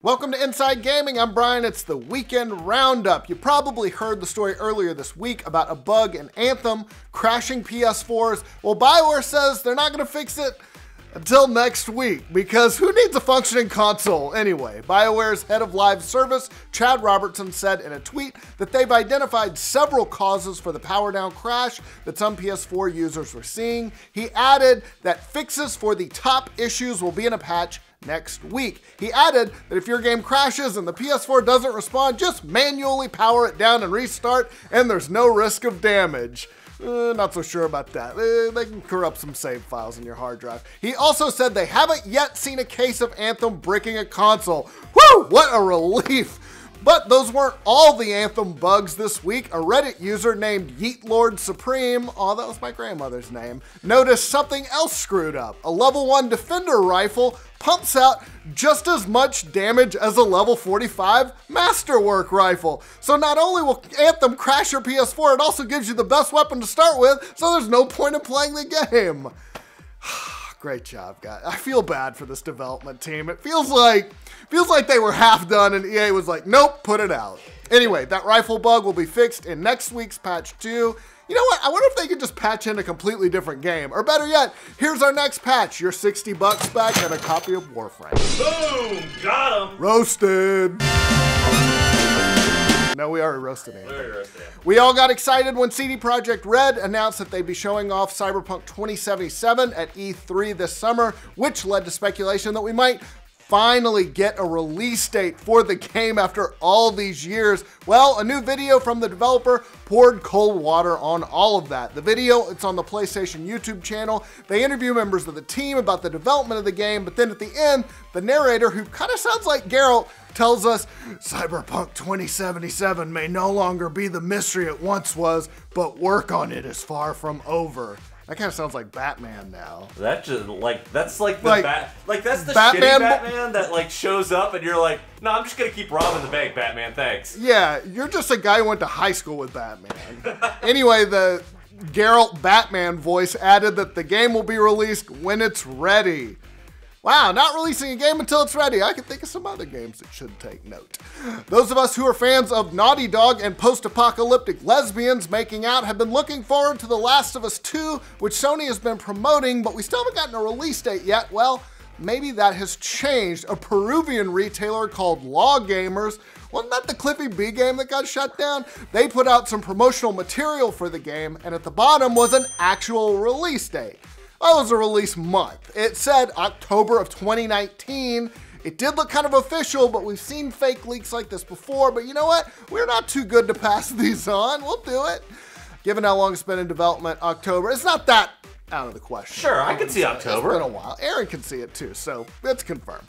Welcome to Inside Gaming, I'm Brian, it's the Weekend Roundup. You probably heard the story earlier this week about a bug in Anthem crashing PS4s. Well, BioWare says they're not gonna fix it until next week, because who needs a functioning console anyway? BioWare's head of live service, Chad Robertson, said in a tweet that they've identified several causes for the power down crash that some PS4 users were seeing. He added that fixes for the top issues will be in a patch next week. He added that if your game crashes and the PS4 doesn't respond, just manually power it down and restart, and there's no risk of damage. Not so sure about that. They can corrupt some save files in your hard drive. He also said they haven't yet seen a case of Anthem bricking a console. Woo! What a relief! But those weren't all the Anthem bugs this week. A Reddit user named Yeetlord Supreme, oh, that was my grandmother's name, noticed something else screwed up. A level 1 Defender rifle pumps out just as much damage as a level 45 Masterwork rifle. So not only will Anthem crash your PS4, it also gives you the best weapon to start with, so there's no point in playing the game. Great job, guys. I feel bad for this development team. It feels like they were half done and EA was like, nope, put it out. Anyway, that rifle bug will be fixed in next week's patch 2. You know what? I wonder if they could just patch in a completely different game. Or better yet, here's our next patch. Your 60 bucks back and a copy of Warframe. Boom! Got him! Roasted. No, we already roasted it. We all got excited when CD Projekt Red announced that they'd be showing off Cyberpunk 2077 at E3 this summer, which led to speculation that we might finally get a release date for the game after all these years. Well, a new video from the developer poured cold water on all of that. The video, it's on the PlayStation YouTube channel. They interview members of the team about the development of the game, but then at the end, the narrator, who kind of sounds like Geralt, tells us Cyberpunk 2077 may no longer be the mystery it once was, but work on it is far from over. That kind of sounds like Batman now. That just that's the Batman that like shows up and you're like, no, I'm just gonna keep robbing the bank, Batman, thanks. Yeah, you're just a guy who went to high school with Batman. Anyway, the Geralt Batman voice added that the game will be released when it's ready. Wow, not releasing a game until it's ready. I can think of some other games that should take note. Those of us who are fans of Naughty Dog and post-apocalyptic lesbians making out have been looking forward to The Last of Us 2, which Sony has been promoting, but we still haven't gotten a release date yet. Well, maybe that has changed. A Peruvian retailer called Law Gamers, wasn't that the Cliffy B game that got shut down? They put out some promotional material for the game, and at the bottom was an actual release date. Well, it was a release month. It said October of 2019. It did look kind of official, but we've seen fake leaks like this before. But you know what? We're not too good to pass these on. We'll do it. Given how long it's been in development, October, it's not that out of the question. Sure, I can see October. It's been a while. Aaron can see it too, so it's confirmed.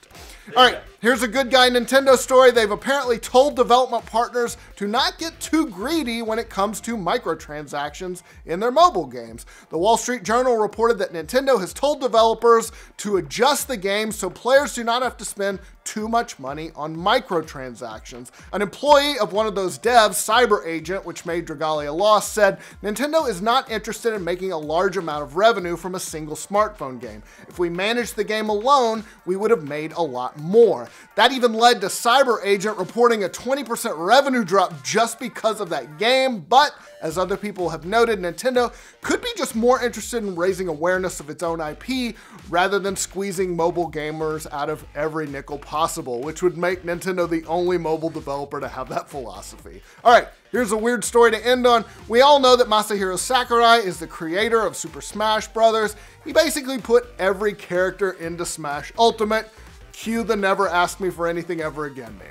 All right, here's a good guy Nintendo story. They've apparently told development partners to not get too greedy when it comes to microtransactions in their mobile games. The Wall Street Journal reported that Nintendo has told developers to adjust the game so players do not have to spend too much money on microtransactions. An employee of one of those devs, Cyber Agent, which made Dragalia Lost, said Nintendo is not interested in making a large amount of revenue from a single smartphone game. If we managed the game alone, we would have made a lot more. That even led to Cyber Agent reporting a 20% revenue drop just because of that game, but as other people have noted, Nintendo could be just more interested in raising awareness of its own IP rather than squeezing mobile gamers out of every nickel possible, which would make Nintendo the only mobile developer to have that philosophy. All right, here's a weird story to end on. We all know that Masahiro Sakurai is the creator of Super Smash Bros. He basically put every character into Smash Ultimate. Cue the never ask me for anything ever again meme.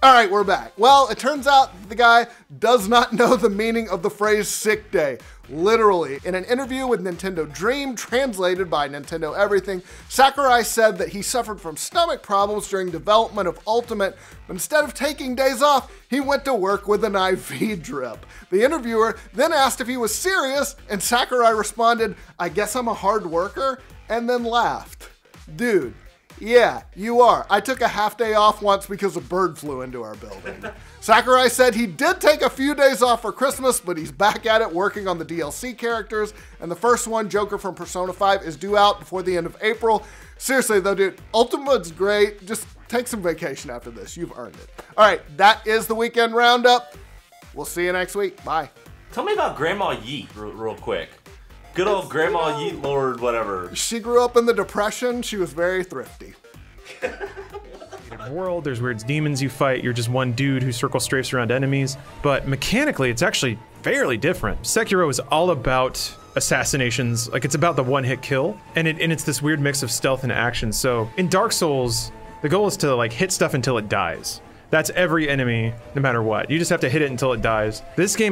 All right, we're back. Well, it turns out the guy does not know the meaning of the phrase sick day. Literally. In an interview with Nintendo Dream, translated by Nintendo Everything, Sakurai said that he suffered from stomach problems during development of Ultimate, but instead of taking days off, he went to work with an IV drip. The interviewer then asked if he was serious, and Sakurai responded, "I guess I'm a hard worker," and then laughed. Dude, Yeah, you are. I took a half day off once because a bird flew into our building. Sakurai said he did take a few days off for Christmas, but he's back at it working on the DLC characters, and the first one, Joker from Persona 5, is due out before the end of April. Seriously though, dude, Ultimate's great. Just take some vacation after this. You've earned it. All right, that is the weekend roundup. We'll see you next week. Bye. Tell me about Grandma Yeet real quick. Good old Grandma Yeet Lord whatever. She grew up in the Depression. She was very thrifty. World, there's weird demons you fight. You're just one dude who circle strafes around enemies. But mechanically, it's actually fairly different. Sekiro is all about assassinations. Like, it's about the one-hit kill. And it's this weird mix of stealth and action. So in Dark Souls, the goal is to like hit stuff until it dies. That's every enemy, no matter what. You just have to hit it until it dies. This game